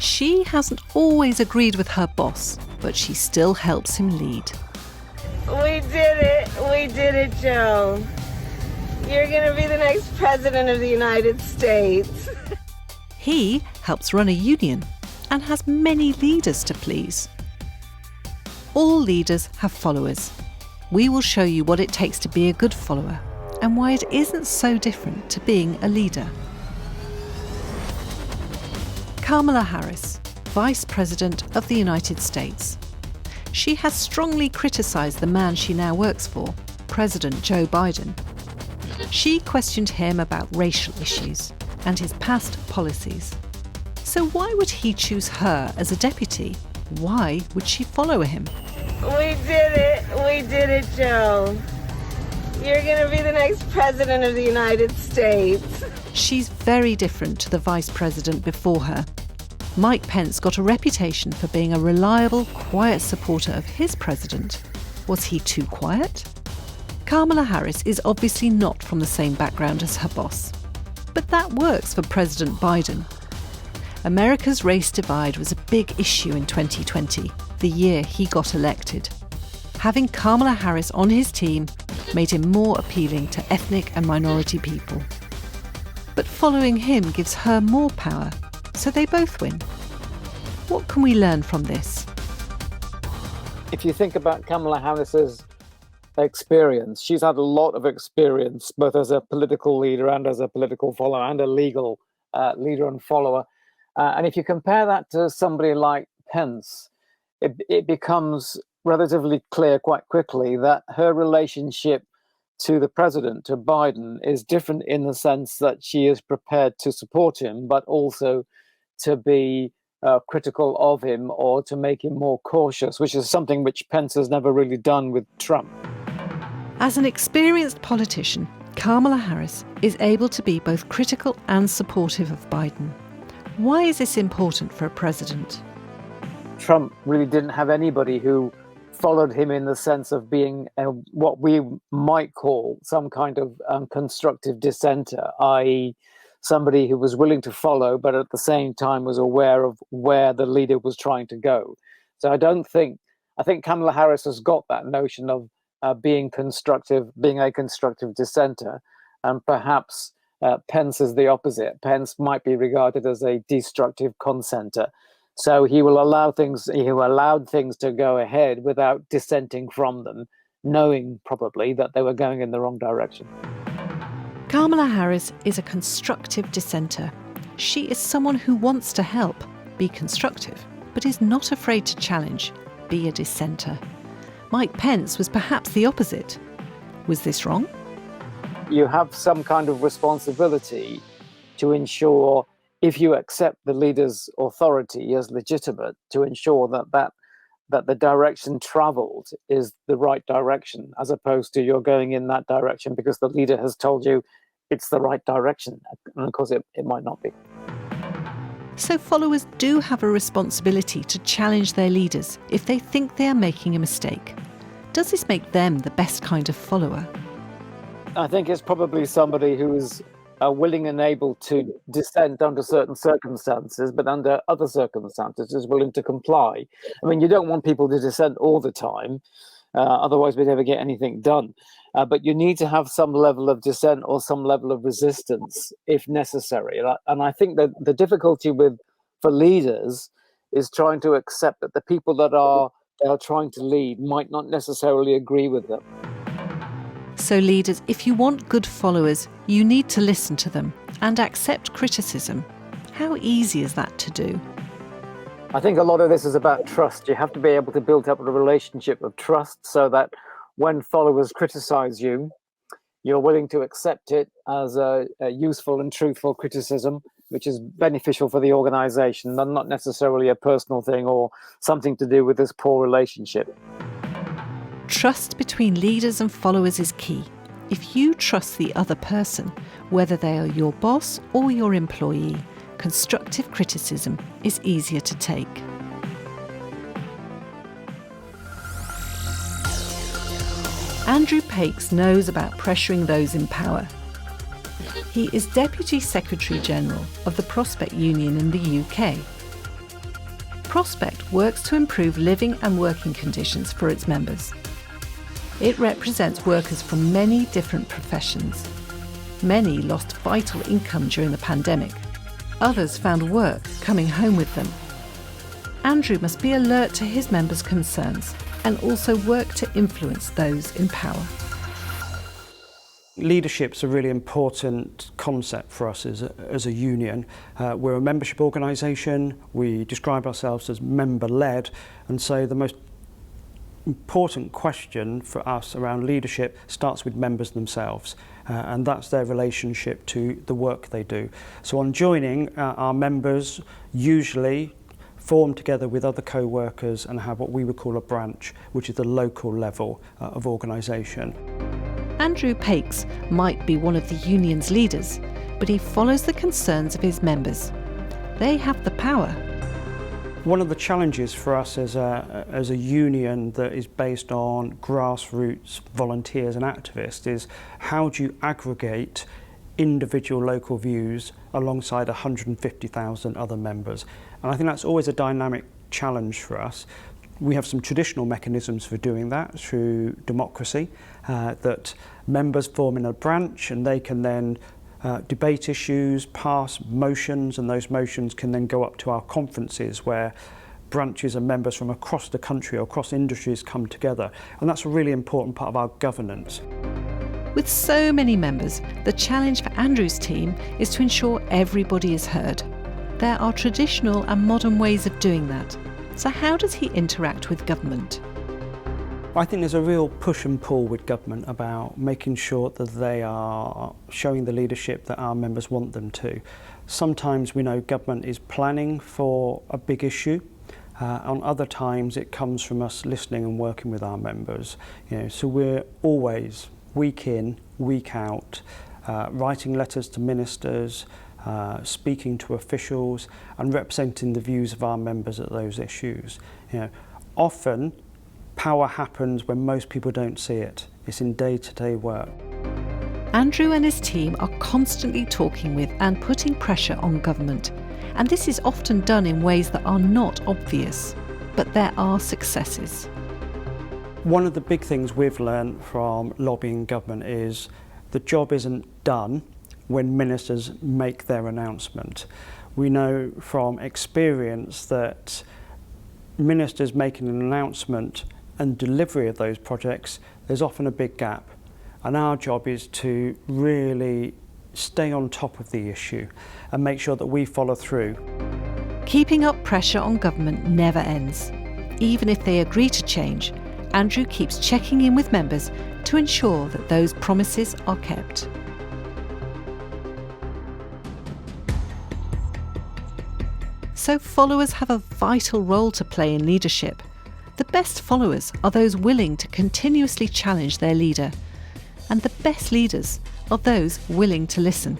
She hasn't always agreed with her boss, but she still helps him lead. We did it. We did it, Joe. You're going to be the next president of the United States. He helps run a union and has many leaders to please. All leaders have followers. We will show you what it takes to be a good follower and why it isn't so different to being a leader. Kamala Harris, Vice President of the United States. She has strongly criticised the man she now works for, President Joe Biden. She questioned him about racial issues and his past policies. So why would he choose her as a deputy? Why would she follow him? We did it. We did it, Joe. You're going to be the next president of the United States. She's very different to the vice president before her. Mike Pence got a reputation for being a reliable, quiet supporter of his president. Was he too quiet? Kamala Harris is obviously not from the same background as her boss. But that works for President Biden. America's race divide was a big issue in 2020, the year he got elected. Having Kamala Harris on his team made him more appealing to ethnic and minority people. But following him gives her more power, so they both win. What can we learn from this? If you think about Kamala Harris's experience, she's had a lot of experience, both as a political leader and as a political follower and a legal leader and follower. And if you compare that to somebody like Pence, it becomes relatively clear quite quickly that her relationship to the president, to Biden, is different in the sense that she is prepared to support him, but also to be critical of him or to make him more cautious, which is something which Pence has never really done with Trump. As an experienced politician, Kamala Harris is able to be both critical and supportive of Biden. Why is this important for a president? Trump really didn't have anybody who followed him in the sense of being what we might call some kind of constructive dissenter, i.e. somebody who was willing to follow, but at the same time was aware of where the leader was trying to go. So I think Kamala Harris has got that notion of being a constructive dissenter, and perhaps Pence is the opposite. Pence might be regarded as a destructive consenter. So he allowed things to go ahead without dissenting from them, knowing probably that they were going in the wrong direction. Kamala Harris is a constructive dissenter. She is someone who wants to help, be constructive, but is not afraid to challenge, be a dissenter. Mike Pence was perhaps the opposite. Was this wrong? You have some kind of responsibility to ensure, if you accept the leader's authority as legitimate, to ensure that the direction traveled is the right direction, as opposed to you're going in that direction because the leader has told you it's the right direction. And of course, it might not be. So followers do have a responsibility to challenge their leaders if they think they are making a mistake. Does this make them the best kind of follower? I think it's probably somebody who's willing and able to dissent under certain circumstances, but under other circumstances is willing to comply. I mean, you don't want people to dissent all the time, otherwise we never get anything done. But you need to have some level of dissent or some level of resistance if necessary. And I think that the difficulty for leaders is trying to accept that the people that are trying to lead might not necessarily agree with them. So leaders, if you want good followers, you need to listen to them and accept criticism. How easy is that to do? I think a lot of this is about trust. You have to be able to build up a relationship of trust so that when followers criticize you, you're willing to accept it as a useful and truthful criticism, which is beneficial for the organization and not necessarily a personal thing or something to do with this poor relationship. Trust between leaders and followers is key. If you trust the other person, whether they are your boss or your employee, constructive criticism is easier to take. Andrew Pakes knows about pressuring those in power. He is Deputy Secretary General of the Prospect Union in the UK. Prospect works to improve living and working conditions for its members. It represents workers from many different professions. Many lost vital income during the pandemic. Others found work coming home with them. Andrew must be alert to his members' concerns and also work to influence those in power. Leadership's a really important concept for us as a union. We're a membership organisation, we describe ourselves as member-led, and so the most important question for us around leadership starts with members themselves, and that's their relationship to the work they do. So on joining, our members usually form together with other co-workers and have what we would call a branch, which is the local level of organisation. Andrew Pakes might be one of the union's leaders, but he follows the concerns of his members. They have the power. One of the challenges for us as a union that is based on grassroots volunteers and activists is how do you aggregate individual local views alongside 150,000 other members? And I think that's always a dynamic challenge for us. We have some traditional mechanisms for doing that through democracy, that members form in a branch and they can then debate issues, pass motions, and those motions can then go up to our conferences where branches and members from across the country or across industries come together. And that's a really important part of our governance. With so many members, the challenge for Andrew's team is to ensure everybody is heard. There are traditional and modern ways of doing that. So how does he interact with government? I think there's a real push and pull with government about making sure that they are showing the leadership that our members want them to. Sometimes we know government is planning for a big issue. On other times it comes from us listening and working with our members. So we're always, week in, week out, writing letters to ministers, speaking to officials and representing the views of our members at those issues. Often power happens when most people don't see it. It's in day-to-day work. Andrew and his team are constantly talking with and putting pressure on government, and this is often done in ways that are not obvious, but there are successes. One of the big things we've learned from lobbying government is the job isn't done when ministers make their announcement. We know from experience that ministers making an announcement and delivery of those projects, there's often a big gap. And our job is to really stay on top of the issue and make sure that we follow through. Keeping up pressure on government never ends. Even if they agree to change, Andrew keeps checking in with members to ensure that those promises are kept. So followers have a vital role to play in leadership. The best followers are those willing to continuously challenge their leader, and the best leaders are those willing to listen.